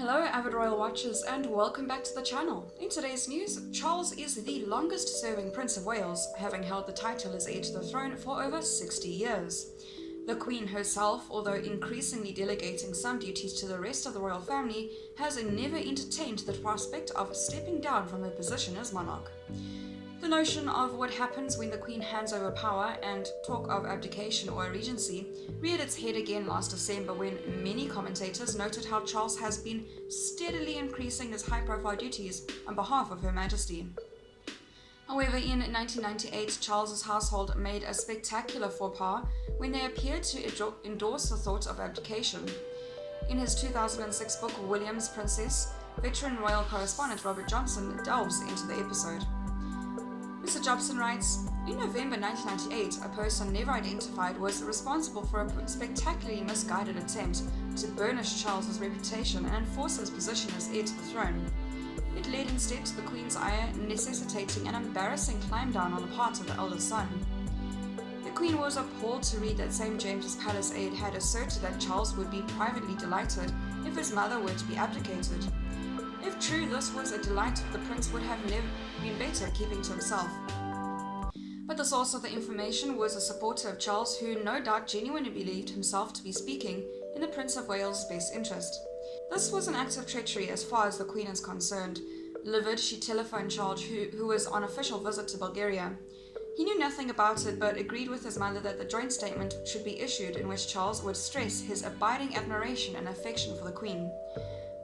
Hello avid royal watchers and welcome back to the channel. In today's news, Charles is the longest serving Prince of Wales, having held the title as heir to the throne for over 60 years. The Queen herself, although increasingly delegating some duties to the rest of the royal family, has never entertained the prospect of stepping down from her position as monarch. The notion of what happens when the Queen hands over power and talk of abdication or a regency reared its head again last December when many commentators noted how Charles has been steadily increasing his high-profile duties on behalf of Her Majesty. However, in 1998, Charles's household made a spectacular faux pas when they appeared to endorse the thought of abdication. In his 2006 book William's Princess, veteran royal correspondent Robert Johnson delves into the episode. Mr. Jobson writes, in November 1998, a person never identified was responsible for a spectacularly misguided attempt to burnish Charles's reputation and enforce his position as heir to the throne. It led instead to the Queen's ire, necessitating an embarrassing climb down on the part of the eldest son. The Queen was appalled to read that St. James's Palace aide had asserted that Charles would be privately delighted if his mother were to be abdicated. If true, this was a delight the prince would have never been better keeping to himself. But the source of the information was a supporter of Charles who no doubt genuinely believed himself to be speaking in the Prince of Wales' best interest. This was an act of treachery as far as the Queen is concerned. Livid, she telephoned Charles, who was on official visit to Bulgaria. He knew nothing about it but agreed with his mother that the joint statement should be issued in which Charles would stress his abiding admiration and affection for the Queen.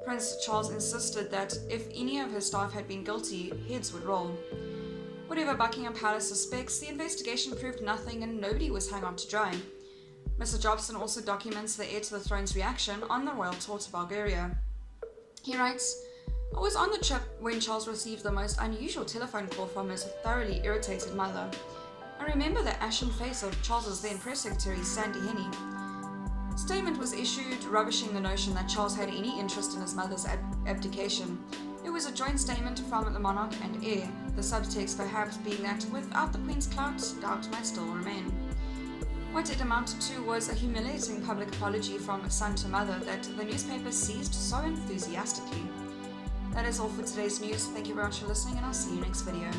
Prince Charles insisted that if any of his staff had been guilty, heads would roll. Whatever Buckingham Palace suspects, the investigation proved nothing and nobody was hung out to dry. Mr. Jobson also documents the heir to the throne's reaction on the royal tour to Bulgaria. He writes, I was on the trip when Charles received the most unusual telephone call from his thoroughly irritated mother. I remember the ashen face of Charles's then press secretary, Sandy Henny. Statement was issued rubbishing the notion that Charles had any interest in his mother's abdication. It was a joint statement from the monarch and heir, the subtext perhaps being that without the Queen's clout, doubt might still remain. What it amounted to was a humiliating public apology from son to mother that the newspaper seized so enthusiastically. That is all for today's news. Thank you very much for listening and I'll see you next video.